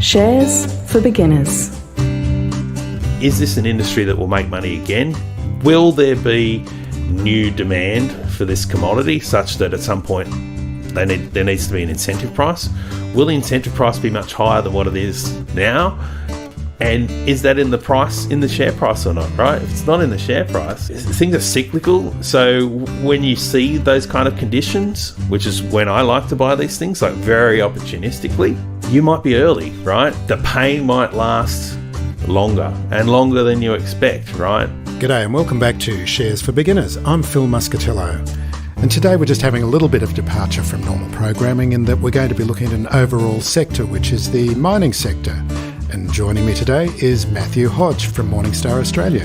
Shares for beginners. Is this an industry that will make money again? Will there be new demand for this commodity such that at some point there needs to be an incentive price? Will the incentive price be much higher than what it is now? And is that in the share price or not, right? If it's not in the share price, things are cyclical. So when you see those kind of conditions, which is when I like to buy these things, like very opportunistically, you might be early, right? The pain might last longer and longer than you expect, right? G'day and welcome back to Shares for Beginners. I'm Phil Muscatello. And today we're just having a little bit of departure from normal programming in that we're going to be looking at an overall sector, which is the mining sector. And joining me today is Mathew Hodge from Morningstar, Australia.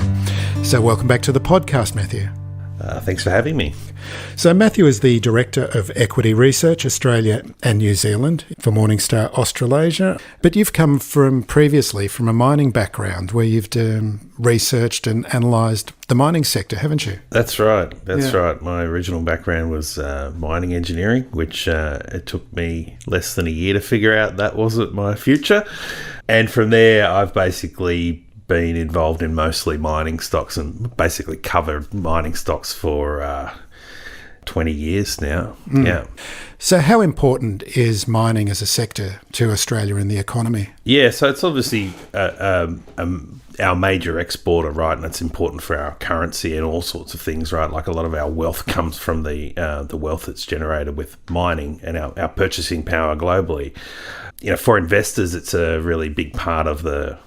So welcome back to the podcast, Mathew. Thanks for having me. So Mathew is the Director of Equity Research, Australia and New Zealand for Morningstar Australasia. But you've come previously from a mining background where you've researched and analysed the mining sector, haven't you? That's right. Right. My original background was mining engineering, which it took me less than a year to figure out that wasn't my future. And from there, I've basically been involved in mostly mining stocks and basically covered mining stocks for 20 years now. Yeah. So how important is mining as a sector to Australia and the economy? Yeah, so it's obviously our major exporter, right? And it's important for our currency and all sorts of things, right? Like a lot of our wealth comes from the wealth that's generated with mining and our purchasing power globally. You know, for investors, it's a really big part of the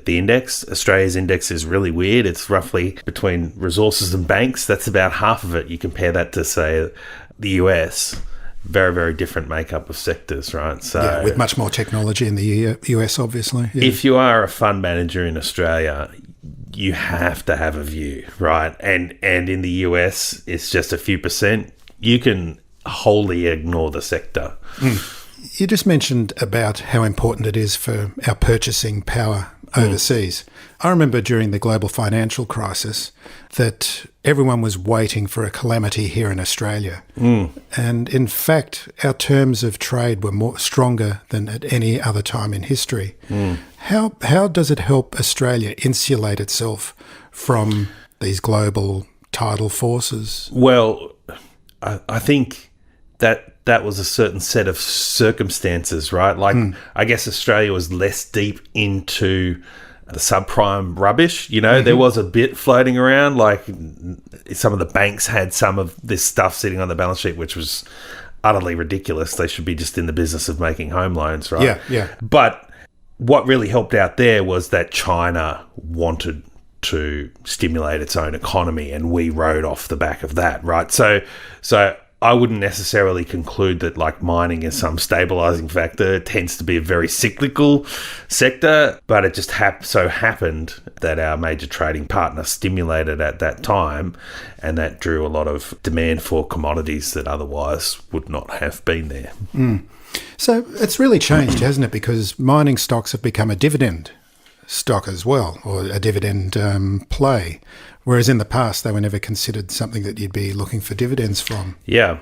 index. Australia's index is really weird. It's roughly between resources and banks. That's about half of it. You compare that to, say, the US. Very, very different makeup of sectors, right? So, yeah, with much more technology in the US, obviously. Yeah. If you are a fund manager in Australia, you have to have a view, right? And in the US, it's just a few percent. You can wholly ignore the sector. You just mentioned about how important it is for our purchasing power overseas. I remember during the global financial crisis that everyone was waiting for a calamity here in Australia. And in fact, our terms of trade were stronger than at any other time in history. How does it help Australia insulate itself from these global tidal forces? Well, I think that was a certain set of circumstances, right? Like, I guess Australia was less deep into the subprime rubbish. You know, there was a bit floating around. Like, some of the banks had some of this stuff sitting on the balance sheet, which was utterly ridiculous. They should be just in the business of making home loans, right? Yeah. But what really helped out there was that China wanted to stimulate its own economy, and we rode off the back of that, right? So I wouldn't necessarily conclude that like mining is some stabilizing factor. It tends to be a very cyclical sector, but it just so happened that our major trading partner stimulated at that time, and that drew a lot of demand for commodities that otherwise would not have been there. So it's really changed, hasn't it? Because mining stocks have become a dividend stock as well, or a dividend play. Whereas in the past, they were never considered something that you'd be looking for dividends from. Yeah,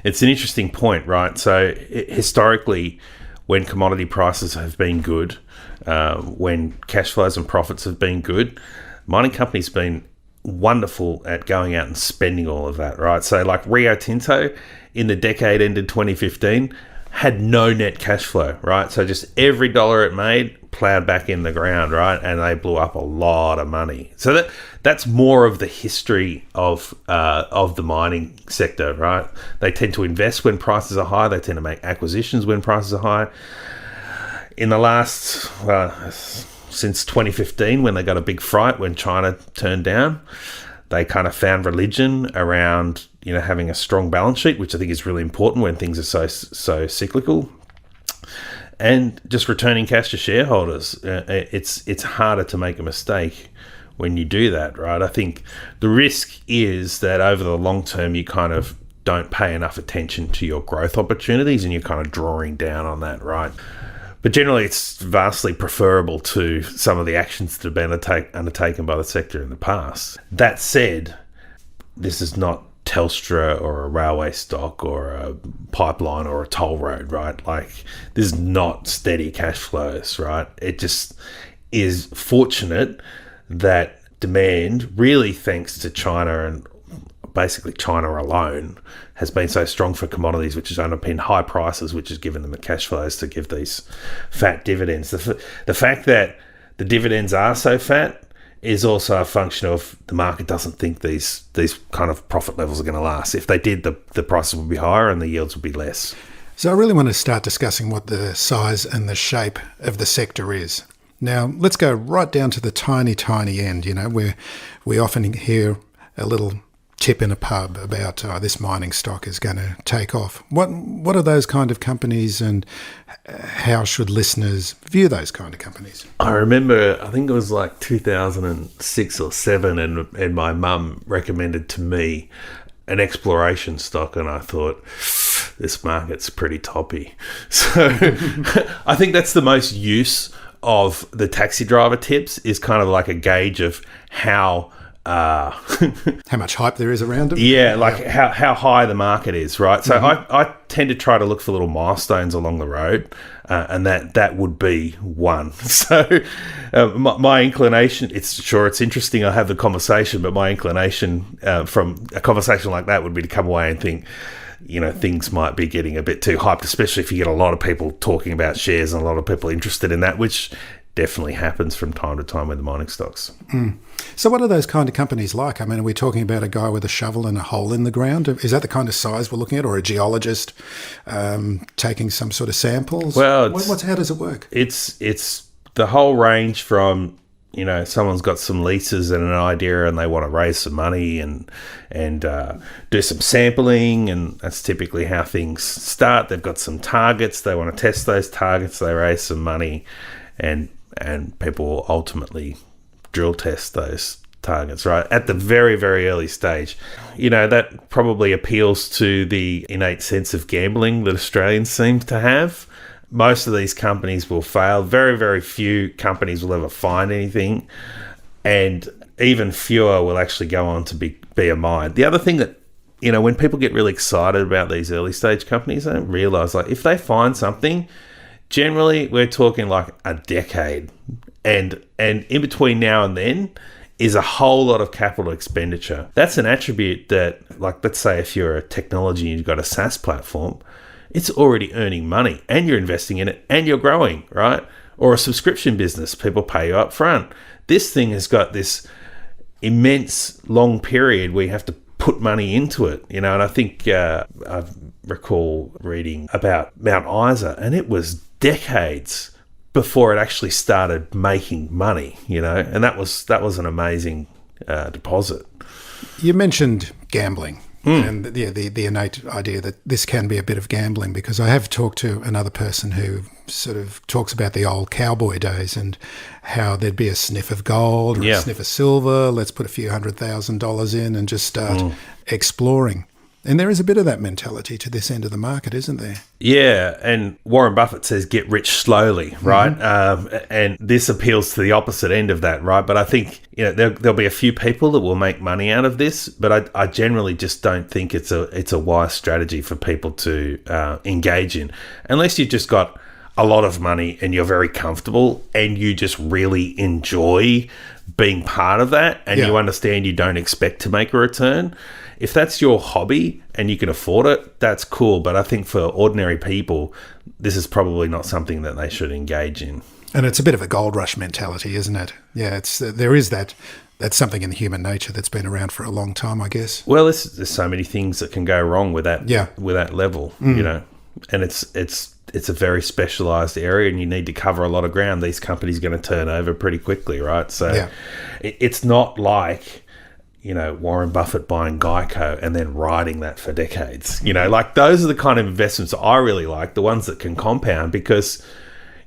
it's an interesting point, right? So historically, when commodity prices have been good, when cash flows and profits have been good, mining companies have been wonderful at going out and spending all of that, right? So like Rio Tinto in the decade ended 2015 had no net cash flow, right? So just every dollar it made plowed back in the ground, right? And they blew up a lot of money. So that's more of the history of the mining sector, right? They tend to invest when prices are high. They tend to make acquisitions when prices are high. In the last, since 2015, when they got a big fright when China turned down, they kind of found religion around, you know, having a strong balance sheet, which I think is really important when things are so cyclical, and just returning cash to shareholders. It's harder to make a mistake when you do that, right? I think the risk is that over the long term, you kind of don't pay enough attention to your growth opportunities and you're kind of drawing down on that, right? But generally, it's vastly preferable to some of the actions that have been undertaken by the sector in the past. That said, this is not Telstra or a railway stock or a pipeline or a toll road, right? Like, there's not steady cash flows, right? It just is fortunate that demand, really thanks to China and basically China alone, has been so strong for commodities, which has underpinned high prices, which has given them the cash flows to give these fat dividends. The fact that the dividends are so fat is also a function of the market doesn't think these kind of profit levels are going to last. If they did, the prices would be higher and the yields would be less. So I really want to start discussing what the size and the shape of the sector is. Now, let's go right down to the tiny, tiny end, where we often hear a little tip in a pub about this mining stock is going to take off. What are those kind of companies, and how should listeners view those kind of companies? I remember, I think it was like 2006 or 7, and my mum recommended to me an exploration stock, and I thought, this market's pretty toppy. So I think that's the most use of the taxi driver tips, is kind of like a gauge of how much hype there is around them. Yeah, like how high the market is, right? So I tend to try to look for little milestones along the road, and that would be one. So my inclination, it's interesting I have the conversation, but my inclination from a conversation like that would be to come away and think, things might be getting a bit too hyped, especially if you get a lot of people talking about shares and a lot of people interested in that, which definitely happens from time to time with the mining stocks. So what are those kind of companies like? I mean, are we talking about a guy with a shovel and a hole in the ground? Is that the kind of size we're looking at, or a geologist taking some sort of samples? Well, how does it work? It's the whole range from, someone's got some leases and an idea and they want to raise some money and do some sampling, and that's typically how things start. They've got some targets, they want to test those targets, they raise some money, and people ultimately drill test those targets, right? At the very, very early stage. That probably appeals to the innate sense of gambling that Australians seem to have. Most of these companies will fail. Very, very few companies will ever find anything. And even fewer will actually go on to be a mine. The other thing that, when people get really excited about these early stage companies, they don't realise, like, if they find something, generally, we're talking like a decade, and in between now and then is a whole lot of capital expenditure. That's an attribute that, like, let's say if you're a technology and you've got a SaaS platform, it's already earning money and you're investing in it and you're growing, right? Or a subscription business, people pay you up front. This thing has got this immense long period where you have to put money into it, and I think I recall reading about Mount Isa, and it was decades before it actually started making money, and that was an amazing deposit. You mentioned gambling. And the innate idea that this can be a bit of gambling, because I have talked to another person who sort of talks about the old cowboy days and how there'd be a sniff of gold or a sniff of silver. Let's put a few $100,000 in and just start exploring. And there is a bit of that mentality to this end of the market, isn't there? Yeah, and Warren Buffett says get rich slowly, right? And this appeals to the opposite end of that, right? But I think there'll be a few people that will make money out of this, but I generally just don't think it's a wise strategy for people to engage in, unless you've just got a lot of money and you're very comfortable and you just really enjoy being part of that, and you understand you don't expect to make a return. If that's your hobby and you can afford it, that's cool. But I think for ordinary people, this is probably not something that they should engage in. And it's a bit of a gold rush mentality, isn't it? Yeah, there is that. That's something in human nature that's been around for a long time, I guess. Well, there's so many things that can go wrong with that. With that level, and it's a very specialised area, and you need to cover a lot of ground. These companies are going to turn over pretty quickly, right? So it's not like, Warren Buffett buying Geico and then riding that for decades. Like, those are the kind of investments I really like, the ones that can compound, because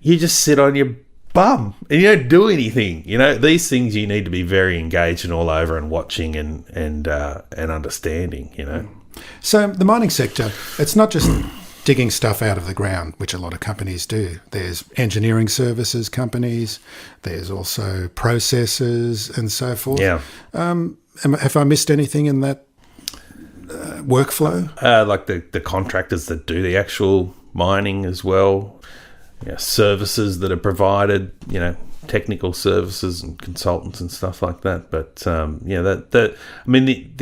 you just sit on your bum and you don't do anything. These things you need to be very engaged and all over and watching and understanding. So the mining sector, it's not just digging stuff out of the ground, which a lot of companies do. There's engineering services companies. There's also processors and so forth. Yeah. Have I missed anything in that workflow? Like the contractors that do the actual mining as well, services that are provided, technical services and consultants and stuff like that. But the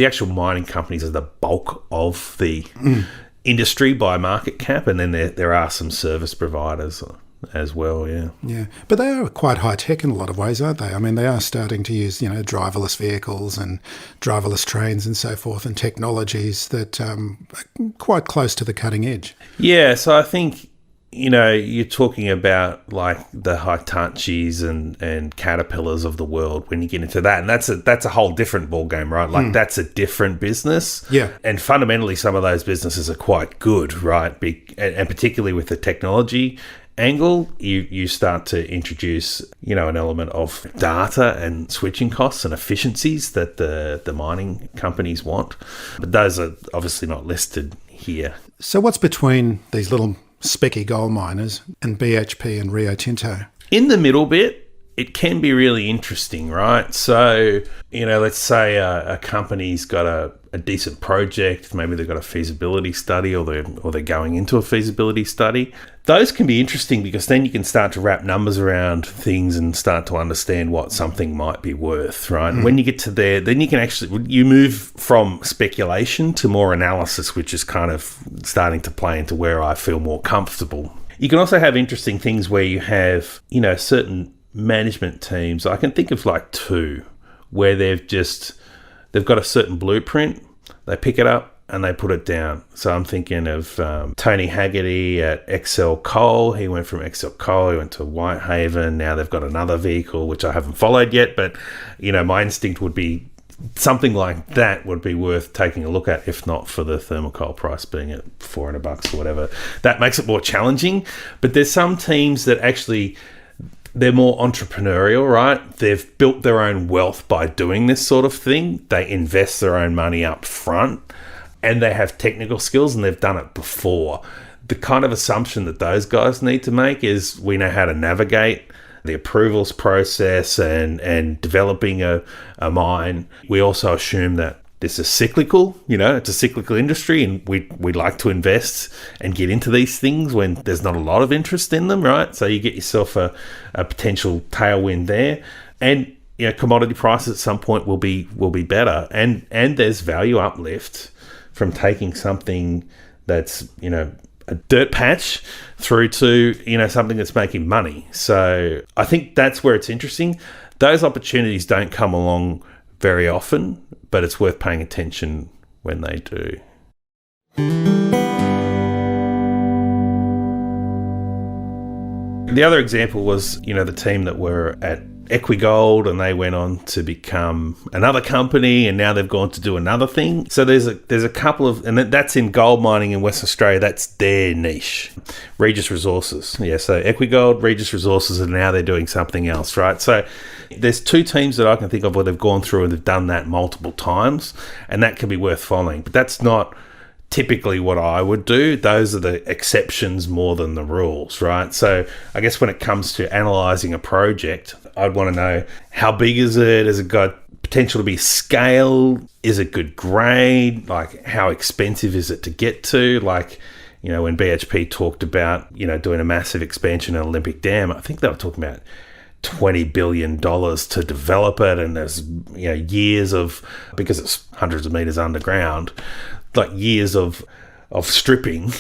actual mining companies are the bulk of the industry by market cap, and then there are some service providers as well. Yeah, but they are quite high tech in a lot of ways, aren't they? I mean, they are starting to use driverless vehicles and driverless trains and so forth, and technologies that are quite close to the cutting edge. Yeah, so I think you're talking about like the Hitachis and Caterpillars of the world when you get into that, and that's a whole different ballgame, right? Like that's a different business. Yeah, and fundamentally, some of those businesses are quite good, right? And particularly with the technology angle, you start to introduce an element of data and switching costs and efficiencies that the mining companies want, but those are obviously not listed here. So what's between these little specky gold miners and BHP and Rio Tinto? In the middle bit, it can be really interesting, right? So, let's say a company's got a decent project, maybe they've got a feasibility study or they're going into a feasibility study. Those can be interesting because then you can start to wrap numbers around things and start to understand what something might be worth, right? And when you get to there, then you move from speculation to more analysis, which is kind of starting to play into where I feel more comfortable. You can also have interesting things where you have, certain management teams. I can think of like two where they've got a certain blueprint, they pick it up and they put it down. So I'm thinking of Tony Haggerty at Excel Coal. He went from Excel Coal, he went to Whitehaven. Now they've got another vehicle, which I haven't followed yet, but my instinct would be something like that would be worth taking a look at, if not for the thermal coal price being at $400 or whatever. That makes it more challenging. But there's some teams that actually, they're more entrepreneurial, right? They've built their own wealth by doing this sort of thing. They invest their own money up front and they have technical skills and they've done it before. The kind of assumption that those guys need to make is we know how to navigate the approvals process and developing a mine. We also assume that this is cyclical, it's a cyclical industry, and we like to invest and get into these things when there's not a lot of interest in them, right? So you get yourself a potential tailwind there. And commodity prices at some point will be better. And there's value uplift from taking something that's, a dirt patch through to, something that's making money. So I think that's where it's interesting. Those opportunities don't come along very often, but it's worth paying attention when they do. The other example was, the team that were at Equigold, and they went on to become another company, and now they've gone to do another thing. So there's a couple of, and that's in gold mining in Western Australia. That's their niche. Regis Resources, so Equigold, Regis Resources, and now they're doing something else, right? So there's two teams that I can think of where they've gone through and they've done that multiple times, and that can be worth following. But that's not typically what I would do. Those are the exceptions more than the rules, right? So I guess when it comes to analysing a project, I'd want to know, how big is it? Has it got potential to be scaled? Is it good grade? Like, how expensive is it to get to? Like, when BHP talked about, doing a massive expansion at Olympic Dam, I think they were talking about $20 billion to develop it, and there's years of, because it's hundreds of meters underground, like years of stripping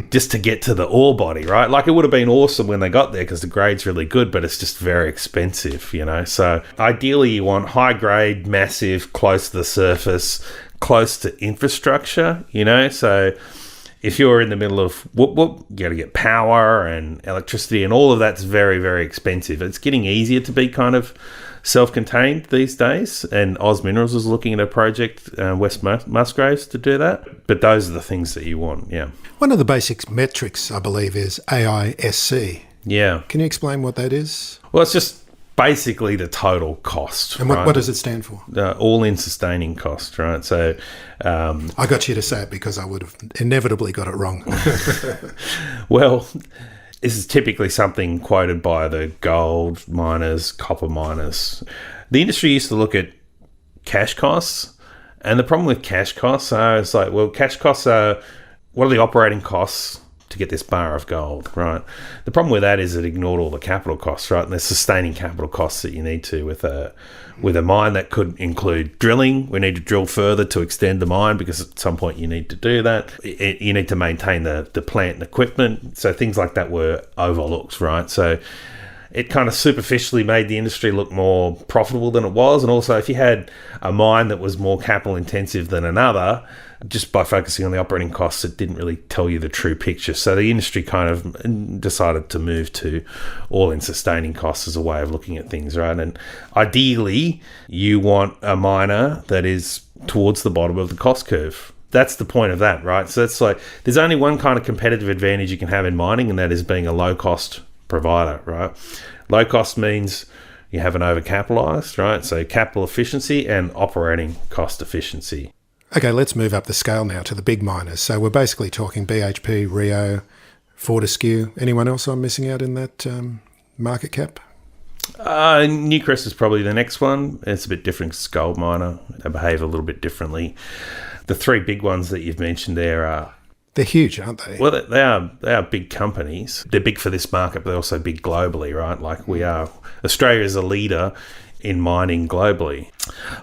just to get to the ore body, right? Like, it would have been awesome when they got there because the grade's really good, but it's just very expensive, So ideally you want high grade, massive, close to the surface, close to infrastructure, So if you're in the middle of you got to get power and electricity, and all of that's very, very expensive. It's getting easier to be kind of self-contained these days, and Oz Minerals is looking at a project, West Musgraves, to do that. But those are the things that you want, yeah. One of the basic metrics, I believe, is AISC. Yeah. Can you explain what that is? Well, it's just basically the total cost. And what does it stand for? All-in sustaining cost, right? So I got you to say it because I would have inevitably got it wrong. Well, this is typically something quoted by the gold miners, copper miners. The industry used to look at cash costs And the problem with cash costs are, it's like, well, cash costs are, what are the operating costs to get this bar of gold, right? The problem with that is it ignored all the capital costs, right? And there's sustaining capital costs that you need to with a mine that could include drilling. We need to drill further to extend the mine because at some point you need to do that. You need to maintain the plant and equipment. So things like that were overlooked, right? So it kind of superficially made the industry look more profitable than it was. And also if you had a mine that was more capital intensive than another, just by focusing on the operating costs, it didn't really tell you the true picture. So the industry kind of decided to move to all-in sustaining costs as a way of looking at things, right? And ideally, you want a miner that is towards the bottom of the cost curve. That's the point of that, right? So it's like there's only one kind of competitive advantage you can have in mining, and that is being a low-cost provider, right? Low cost means you haven't overcapitalized, right? So capital efficiency and operating cost efficiency. Okay, let's move up the scale now to the big miners. So we're basically talking BHP, Rio, Fortescue. Anyone else I'm missing out in that market cap? Newcrest is probably the next one. It's a bit different. It's a gold miner. They behave a little bit differently. The three big ones that you've mentioned there are... They're huge, aren't they? Well, they are big companies. They're big for this market, but they're also big globally, right? Like we are... Australia is a leader in mining globally.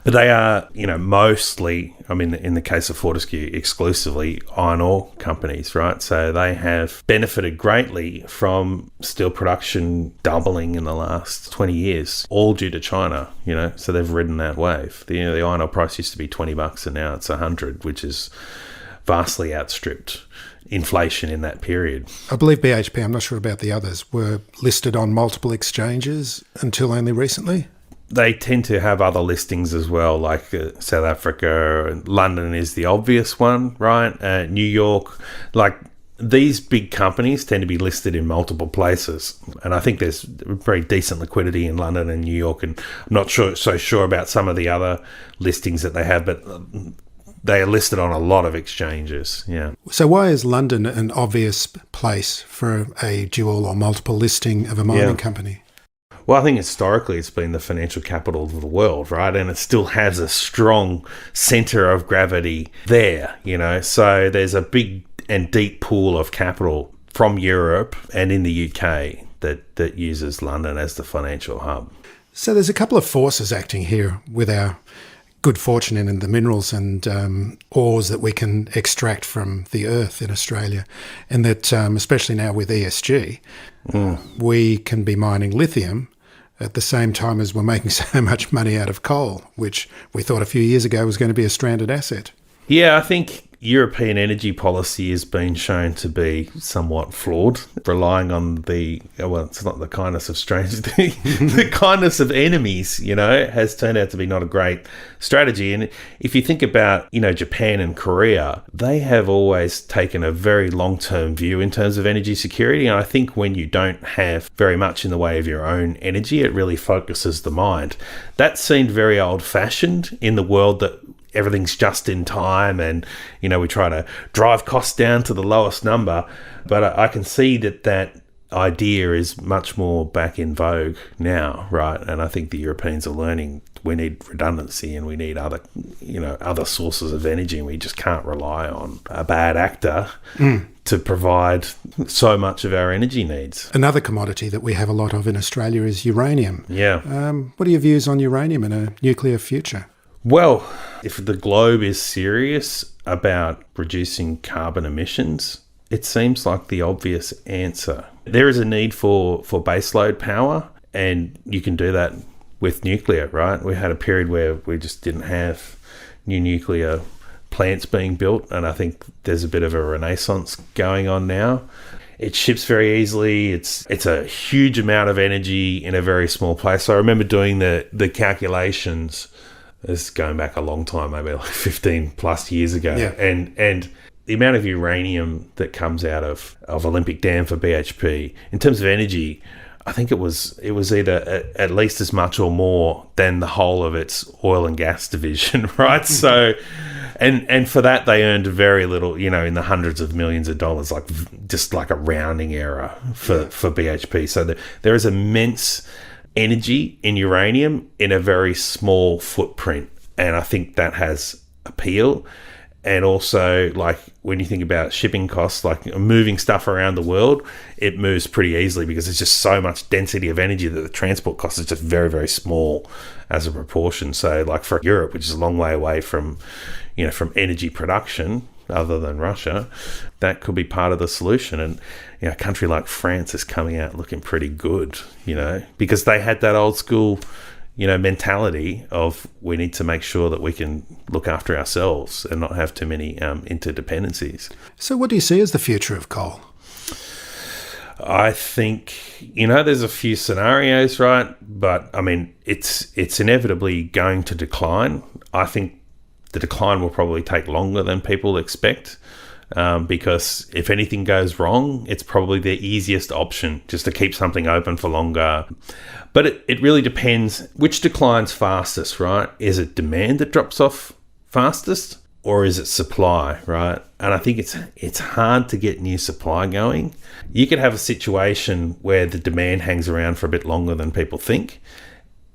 But they are, mostly, in the case of Fortescue, exclusively iron ore companies, right? So they have benefited greatly from steel production doubling in the last 20 years, all due to China, so they've ridden that wave. The iron ore price used to be $20 and now it's $100, which is vastly outstripped inflation in that period. I believe BHP, I'm not sure about the others, were listed on multiple exchanges until only recently. They tend to have other listings as well, like South Africa. London is the obvious one, right? New York. Like these big companies tend to be listed in multiple places. And I think there's very decent liquidity in London and New York. And I'm not so sure about some of the other listings that they have, but they are listed on a lot of exchanges, yeah. So why is London an obvious place for a dual or multiple listing of a mining company? Well, I think historically it's been the financial capital of the world, right? And it still has a strong centre of gravity there, So there's a big and deep pool of capital from Europe and in the UK that uses London as the financial hub. So there's a couple of forces acting here with our good fortune in the minerals and ores that we can extract from the earth in Australia, and that especially now with ESG, we can be mining lithium at the same time as we're making so much money out of coal, which we thought a few years ago was going to be a stranded asset. Yeah, I think European energy policy has been shown to be somewhat flawed, relying on it's not the kindness of strangers, the kindness of enemies, has turned out to be not a great strategy. And if you think about, Japan and Korea, they have always taken a very long-term view in terms of energy security. And I think when you don't have very much in the way of your own energy, it really focuses the mind. That seemed very old-fashioned in the world that everything's just in time and, we try to drive costs down to the lowest number. But I can see that idea is much more back in vogue now, right? And I think the Europeans are learning we need redundancy and we need other sources of energy, and we just can't rely on a bad actor to provide so much of our energy needs. Another commodity that we have a lot of in Australia is uranium. Yeah. What are your views on uranium in a nuclear future? Well, if the globe is serious about reducing carbon emissions, it seems like the obvious answer. There is a need for baseload power, and you can do that with nuclear, right? We had a period where we just didn't have new nuclear plants being built, and I think there's a bit of a renaissance going on now. It ships very easily. It's a huge amount of energy in a very small place. So I remember doing the calculations. This is going back a long time, maybe like 15 plus years ago. Yeah. And the amount of uranium that comes out of Olympic Dam for BHP, in terms of energy, I think it was either at least as much or more than the whole of its oil and gas division, right? So, and for that they earned very little, in the hundreds of millions of dollars, like just like a rounding error for BHP. So there is immense energy in uranium in a very small footprint, and I think that has appeal. And also, like, when you think about shipping costs, like moving stuff around the world, it moves pretty easily because there's just so much density of energy that the transport cost is just very, very small as a proportion. So, like for Europe, which is a long way away from, from energy production, other than Russia, that could be part of the solution. And a country like France is coming out looking pretty good, because they had that old school mentality of we need to make sure that we can look after ourselves and not have too many interdependencies. So what do you see as the future of coal? I think, there's a few scenarios, right? But, I mean, it's inevitably going to decline. I think the decline will probably take longer than people expect. Because if anything goes wrong, it's probably the easiest option, just to keep something open for longer. But it really depends which declines fastest, right? Is it demand that drops off fastest, or is it supply, right? And I think it's hard to get new supply going. You could have a situation where the demand hangs around for a bit longer than people think,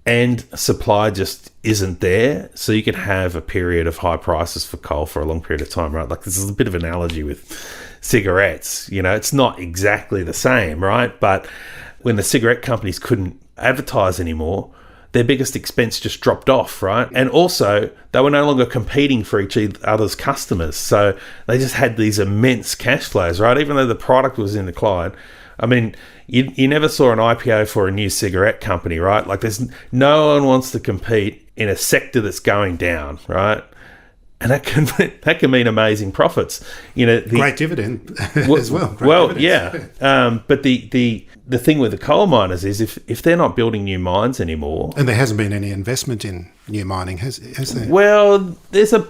and supply just isn't there. So you could have a period of high prices for coal for a long period of time, right? Like, this is a bit of an analogy with cigarettes. It's not exactly the same, right? But when the cigarette companies couldn't advertise anymore, their biggest expense just dropped off, right? And also, they were no longer competing for each other's customers. So they just had these immense cash flows, right? Even though the product was in decline. I mean, you never saw an IPO for a new cigarette company, right? Like, no one wants to compete in a sector that's going down, right? And that can mean amazing profits. Great dividend as well. But the thing with the coal miners is if they're not building new mines anymore, and there hasn't been any investment in new mining, has there? Well, there's a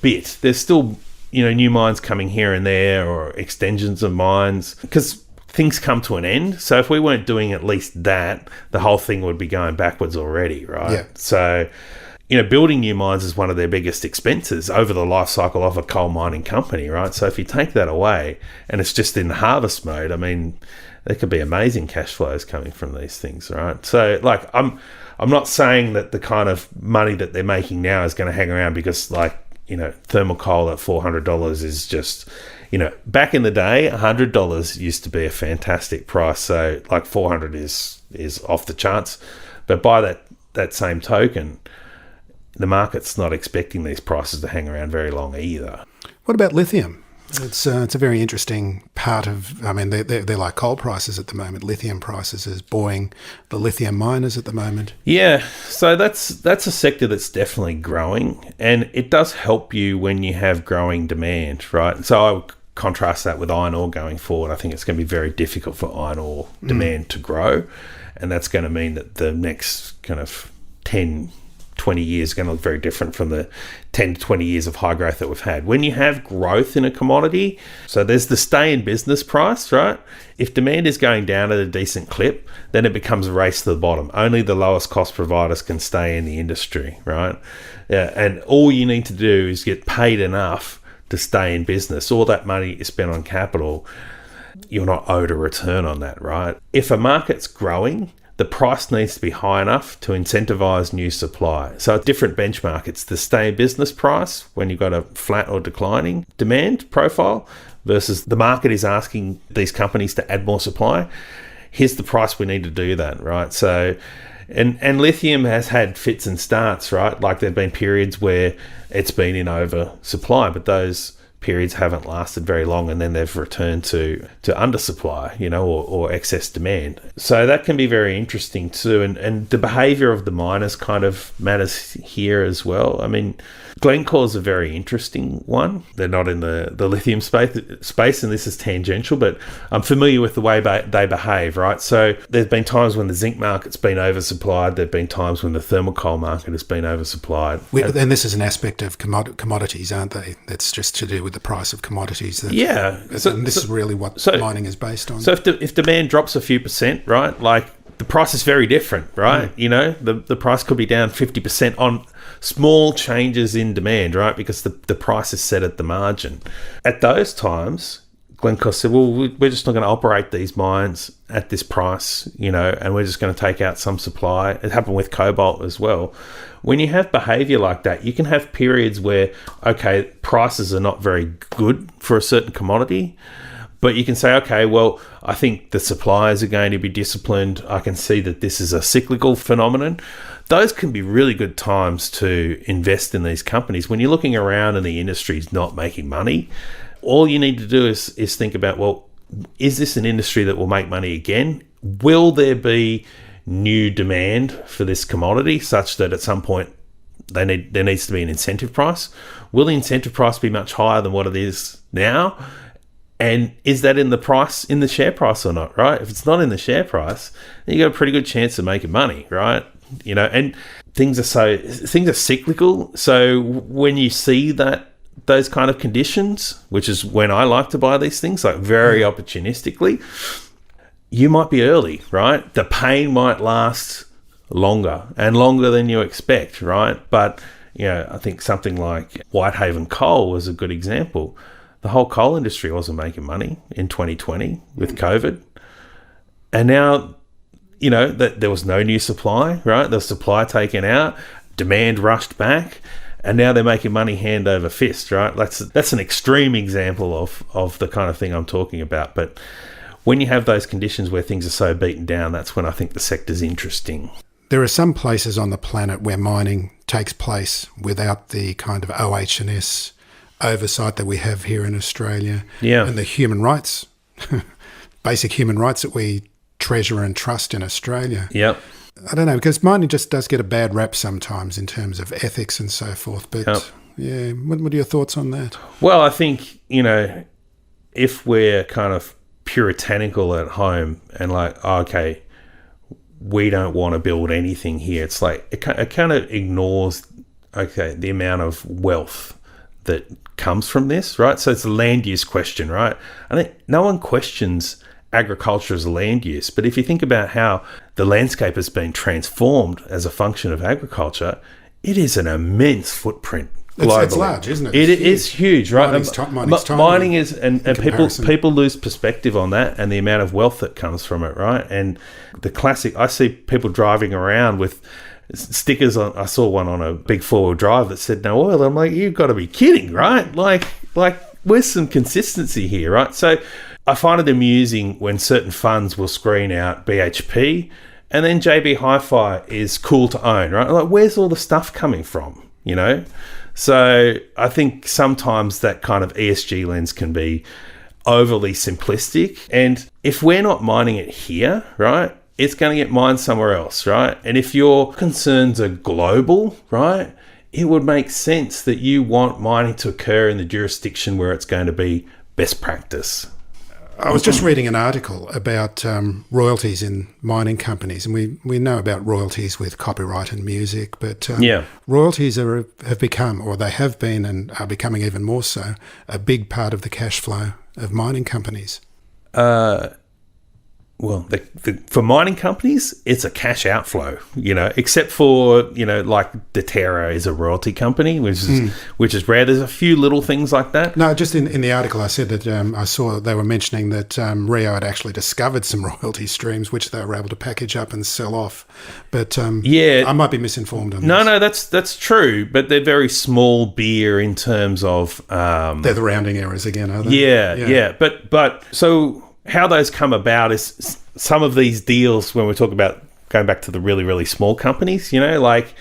bit. There's still new mines coming here and there, or extensions of mines, because things come to an end. So if we weren't doing at least that, the whole thing would be going backwards already, right? Yeah. So, building new mines is one of their biggest expenses over the life cycle of a coal mining company, right? So if you take that away and it's just in the harvest mode, I mean, there could be amazing cash flows coming from these things, right? So, like, I'm not saying that the kind of money that they're making now is going to hang around, because, like, thermal coal at $400 is just, back in the day, $100 used to be a fantastic price. So, like, 400 is off the charts. But by that same token, the market's not expecting these prices to hang around very long either. What about lithium? It's a very interesting part of, I mean, they're like coal prices at the moment. Lithium prices is buoying the lithium miners at the moment. Yeah, so that's a sector that's definitely growing, and it does help you when you have growing demand, right? So I would contrast that with iron ore going forward. I think it's going to be very difficult for iron ore demand to grow, and that's going to mean that the next kind of 10, 20 years are going to look very different from the 10 to 20 years of high growth that we've had. When you have growth in a commodity, so there's the stay in business price, right? If demand is going down at a decent clip, then it becomes a race to the bottom. Only the lowest cost providers can stay in the industry, right? Yeah, and all you need to do is get paid enough to stay in business. All that money is spent on capital, you're not owed a return on that, right? If a market's growing, the price needs to be high enough to incentivize new supply. So a different benchmark, it's the stay business price when you've got a flat or declining demand profile versus the market is asking these companies to add more supply. Here's the price we need to do that, right? So, and lithium has had fits and starts, right? Like, there've been periods where it's been in oversupply, but those periods haven't lasted very long, and then they've returned to undersupply, or excess demand. So that can be very interesting too. And the behavior of the miners kind of matters here as well. I mean, Glencore's a very interesting one. They're not in the lithium space, and this is tangential, but I'm familiar with the way they behave, right? So there's been times when the zinc market's been oversupplied. There've been times when the thermal coal market has been oversupplied. And this is an aspect of commodities, aren't they? That's just to do with the price of commodities. Yeah. And this is really what mining is based on. So if demand drops a few percent, right, like, the price is very different, right? The price could be down 50% on small changes in demand, right? Because the price is set at the margin. At those times, Glencore said, well, we're just not going to operate these mines at this price, and we're just going to take out some supply. It happened with cobalt as well. When you have behavior like that, you can have periods where, okay, prices are not very good for a certain commodity, but you can say, okay, well, I think the suppliers are going to be disciplined. I can see that this is a cyclical phenomenon. Those can be really good times to invest in these companies. When you're looking around and the industry's not making money, all you need to do is think about, well, is this an industry that will make money again? Will there be new demand for this commodity such that at some point there needs to be an incentive price? Will the incentive price be much higher than what it is now? And is that in the share price or not, right? If it's not in the share price, then you got a pretty good chance of making money, right? And things are cyclical. So when you see those kind of conditions, which is when I like to buy these things, like very opportunistically, you might be early, right? The pain might last longer than you expect, right? But, I think something like Whitehaven Coal was a good example. The whole coal industry wasn't making money in 2020 with COVID. And now, that there was no new supply, right? The supply taken out, demand rushed back, and now they're making money hand over fist, right? That's an extreme example of the kind of thing I'm talking about. But when you have those conditions where things are so beaten down, that's when I think the sector's interesting. There are some places on the planet where mining takes place without the kind of OH&S oversight that we have here in Australia. Yeah. And the human rights, basic human rights that we treasure and trust in Australia. Yep. I don't know, because mining just does get a bad rap sometimes in terms of ethics and so forth. But what are your thoughts on that? Well, I think, if we're kind of puritanical at home and like, okay, we don't want to build anything here. It's like, it kind of ignores, the amount of wealth that comes from this, right? So it's a land use question, right? I think no one questions agriculture as a land use, but if you think about how the landscape has been transformed as a function of agriculture, it is an immense footprint globally. It's large, isn't it? It is huge, right? Mining is, and people lose perspective on that and the amount of wealth that comes from it, right? And the classic, I see people driving around with stickers on. I saw one on a big four-wheel drive that said no oil. I'm like, you've got to be kidding, right? Like where's some consistency here, right? So I find it amusing when certain funds will screen out BHP and then JB Hi-Fi is cool to own, right? Like, where's all the stuff coming from, So I think sometimes that kind of ESG lens can be overly simplistic. And if we're not mining it here, right, it's going to get mined somewhere else, right? And if your concerns are global, right, it would make sense that you want mining to occur in the jurisdiction where it's going to be best practice. I was just reading an article about royalties in mining companies, and we know about royalties with copyright and music, but royalties have become, or they have been and are becoming even more so, a big part of the cash flow of mining companies. Well, for mining companies, it's a cash outflow, except for, like Deterra is a royalty company, which is rare. There's a few little things like that. No, just in the article I said that I saw they were mentioning that Rio had actually discovered some royalty streams, which they were able to package up and sell off. But I might be misinformed on this. No, that's true, but they're very small beer in terms of... they're the rounding errors again, are they? Yeah. But so... how those come about is some of these deals, when we talk about going back to the really, really small companies, like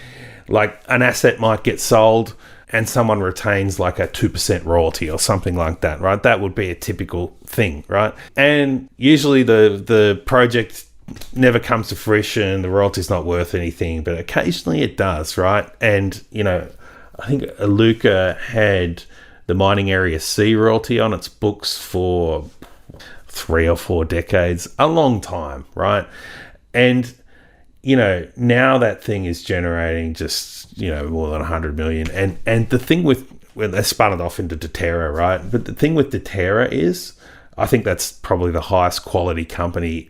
an asset might get sold and someone retains like a 2% royalty or something like that, right? That would be a typical thing, right? And usually the project never comes to fruition, the royalty's not worth anything, but occasionally it does, right? And, I think Iluka had the Mining Area C royalty on its books for 3 or 4 decades, a long time, right? And, now that thing is generating just, more than 100 million. And the thing when they spun it off into Deterra, right? But the thing with Deterra is, I think that's probably the highest quality company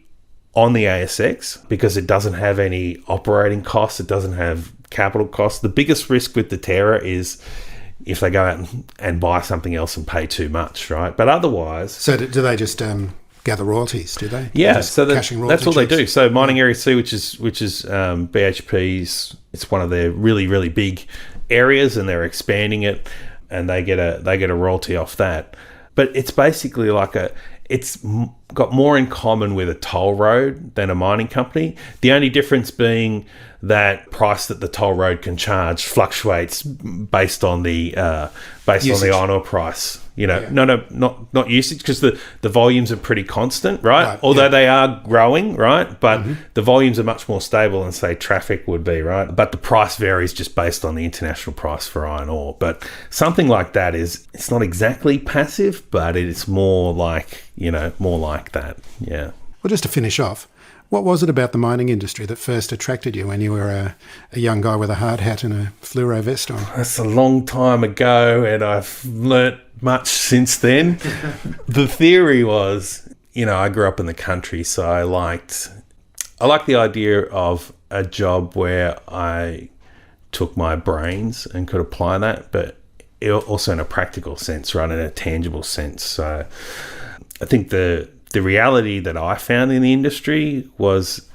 on the ASX because it doesn't have any operating costs. It doesn't have capital costs. The biggest risk with Deterra is if they go out and buy something else and pay too much, right? But otherwise... So do they just gather royalties, do they? Yeah, just so cashing that's all they checks? do. So Mining Area C, which is BHP's, it's one of their really, really big areas, and they're expanding it, and they get a royalty off that. But it's basically like it's got more in common with a toll road than a mining company. The only difference being that price that the toll road can charge fluctuates based on the iron ore price. Not usage, because the volumes are pretty constant, right? Although they are growing, right? But the volumes are much more stable than, say, traffic would be, right? But the price varies just based on the international price for iron ore. But something like that it's not exactly passive, but it's more like that. Yeah. Well, just to finish off, what was it about the mining industry that first attracted you when you were a young guy with a hard hat and a fluoro vest on? That's a long time ago, and I've learnt much since then. The theory was, I grew up in the country, so I liked the idea of a job where I took my brains and could apply that, but also in a practical sense, right, in a tangible sense. So I think the reality that I found in the industry was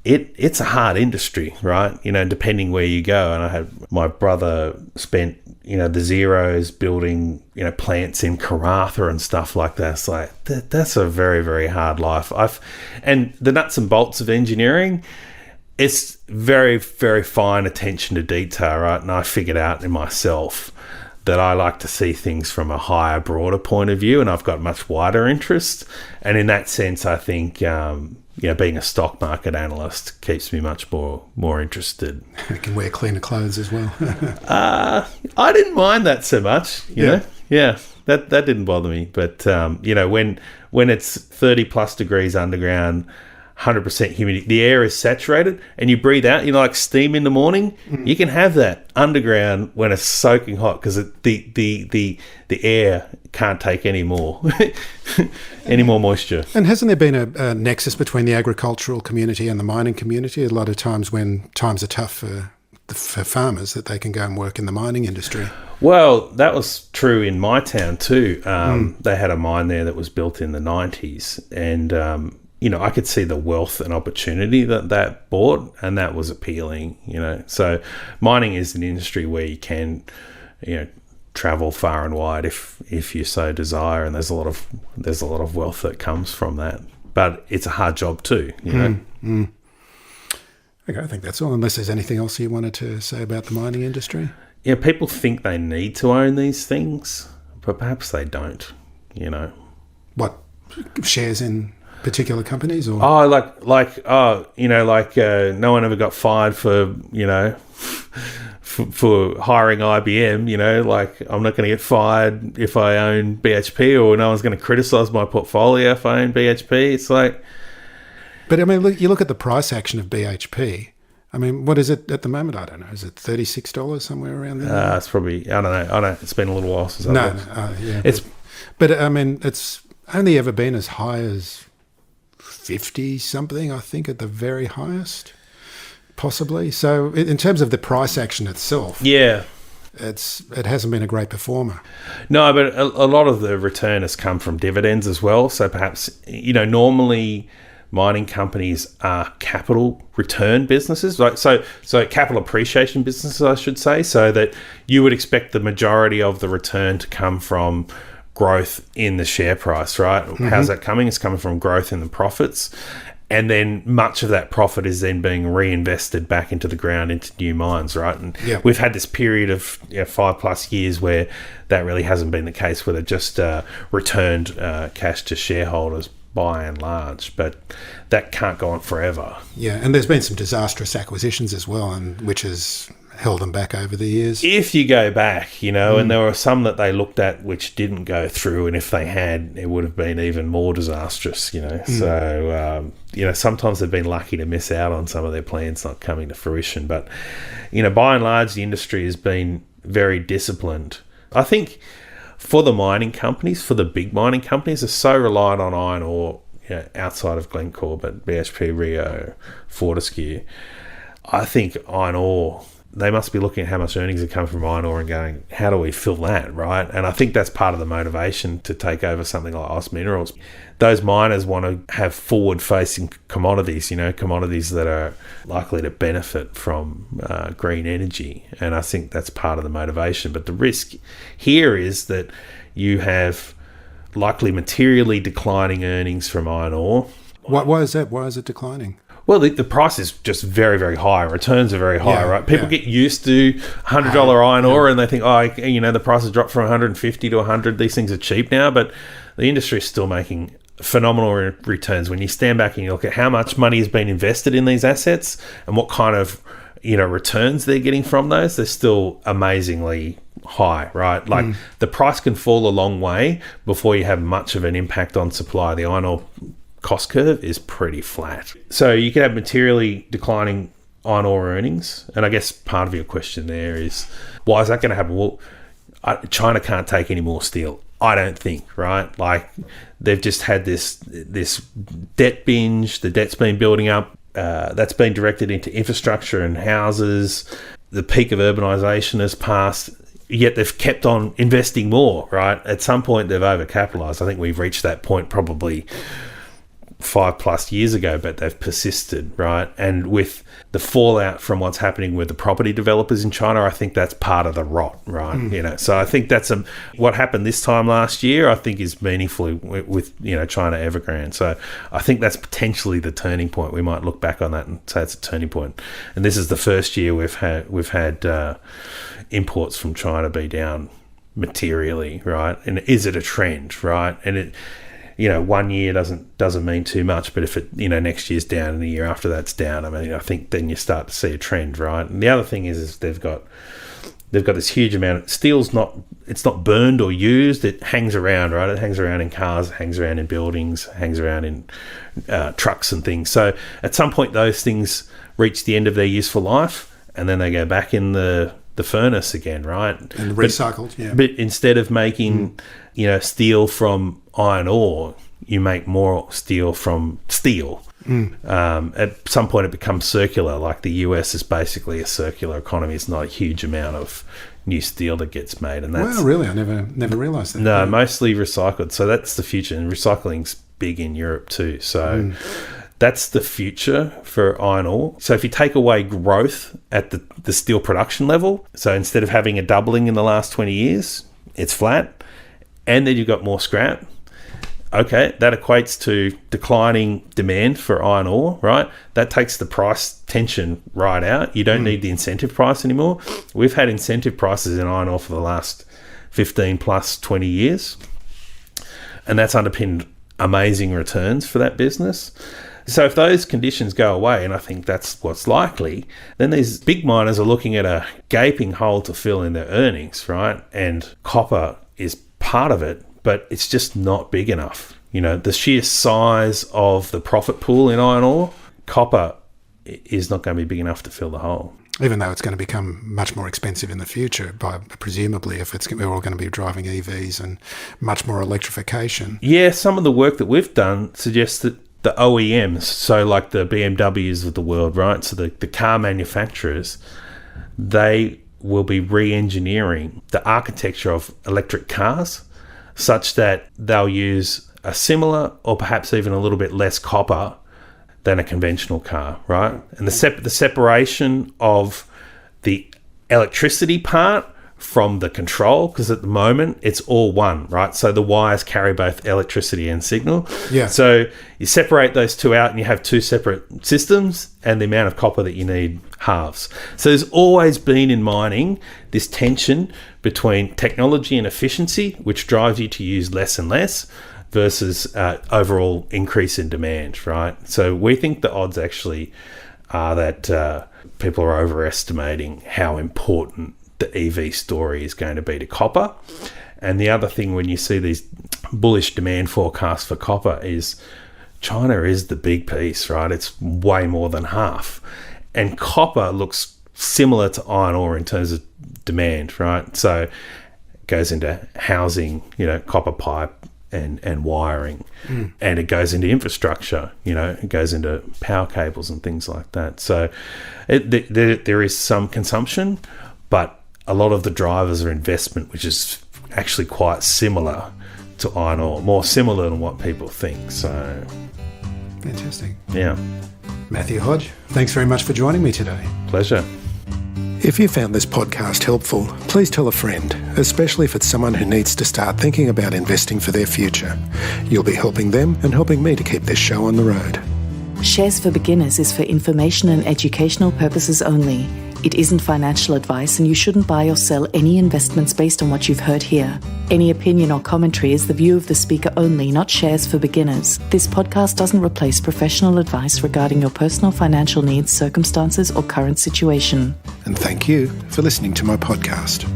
it's a hard industry, right? Depending where you go. And I had my brother spent, the zeros building, plants in Karratha and stuff like that. It's like, that's a very, very hard life. And the nuts and bolts of engineering, it's very, very fine attention to detail, right? And I figured out in myself that I like to see things from a higher, broader point of view, and I've got much wider interest. And in that sense, I think, being a stock market analyst keeps me much more interested. You can wear cleaner clothes as well. I didn't mind that so much, you know? Yeah, that didn't bother me. But, when it's 30 plus degrees underground, 100% humidity, the air is saturated, and you breathe out, like steam in the morning. You can have that underground when it's soaking hot, because the air can't take any more moisture. And hasn't there been a nexus between the agricultural community and the mining community? A lot of times when times are tough for farmers, that they can go and work in the mining industry. Well, that was true in my town too. They had a mine there that was built in the 90s, and I could see the wealth and opportunity that brought, and that was appealing, So mining is an industry where you can, travel far and wide if you so desire, and there's a lot of wealth that comes from that. But it's a hard job too, Okay, I think that's all, unless there's anything else you wanted to say about the mining industry. Yeah, people think they need to own these things, but perhaps they don't, What, shares in particular companies, or no one ever got fired for for hiring IBM. Like, I'm not going to get fired if I own BHP, or no one's going to criticize my portfolio if I own BHP. It's like, but I mean, you look at the price action of BHP. I mean, what is it at the moment? I don't know. Is it $36 somewhere around there? It's probably, I don't know. It's been a little while since I looked. But I mean, it's only ever been as high as 50 something, I think, at the very highest, possibly. So in terms of the price action itself, it hasn't been a great performer. No, but a lot of the return has come from dividends as well. So perhaps, normally mining companies are capital return businesses, like so capital appreciation businesses, I should say, so that you would expect the majority of the return to come from growth in the share price, right? How's that coming? It's coming from growth in the profits. And then much of that profit is then being reinvested back into the ground, into new mines, right? And we've had this period of 5+ years where that really hasn't been the case, where they've just returned cash to shareholders by and large. But that can't go on forever. Yeah, and there's been some disastrous acquisitions as well, and which has held them back over the years. If you go back, and there were some that they looked at which didn't go through, and if they had, it would have been even more disastrous, So, sometimes they've been lucky to miss out on some of their plans not coming to fruition. But, by and large, the industry has been very disciplined. I think for the mining companies, for the big mining companies, are so reliant on iron ore, outside of Glencore, but BHP, Rio, Fortescue. I think iron ore they must be looking at how much earnings are coming from iron ore and going, how do we fill that, right? And I think that's part of the motivation to take over something like OZ Minerals. Those miners want to have forward-facing commodities, commodities that are likely to benefit from green energy. And I think that's part of the motivation. But the risk here is that you have likely materially declining earnings from iron ore. Why is that? Why is it declining? Well, the price is just very, very high. Returns are very high, right? People get used to $100 iron ore and they think, the price has dropped from 150 to 100. These things are cheap now, but the industry is still making phenomenal returns. When you stand back and you look at how much money has been invested in these assets and what kind of returns they're getting from those, they're still amazingly high, right? Like the price can fall a long way before you have much of an impact on supply. The iron ore cost curve is pretty flat. So you could have materially declining iron ore earnings. And I guess part of your question there is, why is that going to happen? Well, China can't take any more steel, I don't think, right? Like they've just had this debt binge. The debt's been building up. That's been directed into infrastructure and houses. The peak of urbanisation has passed, yet they've kept on investing more, right? At some point, they've overcapitalised. I think we've reached that point probably 5+ years ago, but they've persisted, right? And with the fallout from what's happening with the property developers in China, I think that's part of the rot, right? So I think that's what happened this time last year, I think is meaningful with China Evergrande. So I think that's potentially the turning point. We might look back on that and say it's a turning point. And this is the first year we've had imports from China be down materially, right? And is it a trend, right? And it 1 year doesn't mean too much, but if it next year's down and the year after that's down, I mean, I think then you start to see a trend, right? And the other thing is they've got this huge amount of steel's not burned or used. It hangs around, right? It hangs around in cars, it hangs around in buildings, it hangs around in trucks and things. So at some point those things reach the end of their useful life and then they go back in the furnace again, right? And recycled, But instead of making steel from iron ore, you make more steel from steel. At some point it becomes circular. Like the US is basically a circular economy. It's not a huge amount of new steel that gets made, and that's really, I never realised that. No, mostly recycled. So that's the future, and recycling's big in Europe too. So that's the future for iron ore. So if you take away growth at the steel production level, so instead of having a doubling in the last 20 years, it's flat, and then you've got more scrap. Okay, that equates to declining demand for iron ore, right? That takes the price tension right out. You don't need the incentive price anymore. We've had incentive prices in iron ore for the last 15 plus 20 years, and that's underpinned amazing returns for that business. So if those conditions go away, and I think that's what's likely, then these big miners are looking at a gaping hole to fill in their earnings, right? And copper is part of it, but it's just not big enough. The sheer size of the profit pool in iron ore, copper is not going to be big enough to fill the hole. Even though it's going to become much more expensive in the future, presumably if we're all going to be driving EVs and much more electrification. Yeah, some of the work that we've done suggests that the OEMs, so like the BMWs of the world, right? So the car manufacturers, they will be re-engineering the architecture of electric cars such that they'll use a similar or perhaps even a little bit less copper than a conventional car, right? And the separation of the electricity part from the control, because at the moment it's all one, right? So the wires carry both electricity and signal. Yeah. So you separate those two out and you have two separate systems, and the amount of copper that you need halves. So there's always been in mining this tension between technology and efficiency, which drives you to use less and less, versus overall increase in demand, right? So we think the odds actually are that people are overestimating how important the EV story is going to be to copper. And the other thing, when you see these bullish demand forecasts for copper, is China is the big piece, right? It's way more than half. And copper looks similar to iron ore in terms of demand, right? So it goes into housing, copper pipe, and wiring, and it goes into infrastructure. It goes into power cables and things like that. So there is some consumption, but a lot of the drivers are investment, which is actually quite similar to iron ore, more similar than what people think. So fantastic. Yeah. Mathew Hodge, thanks very much for joining me today. Pleasure. If you found this podcast helpful, please tell a friend, especially if it's someone who needs to start thinking about investing for their future. You'll be helping them and helping me to keep this show on the road. Shares for Beginners is for information and educational purposes only. It isn't financial advice, and you shouldn't buy or sell any investments based on what you've heard here. Any opinion or commentary is the view of the speaker only, not Shares for Beginners. This podcast doesn't replace professional advice regarding your personal financial needs, circumstances, or current situation. And thank you for listening to my podcast.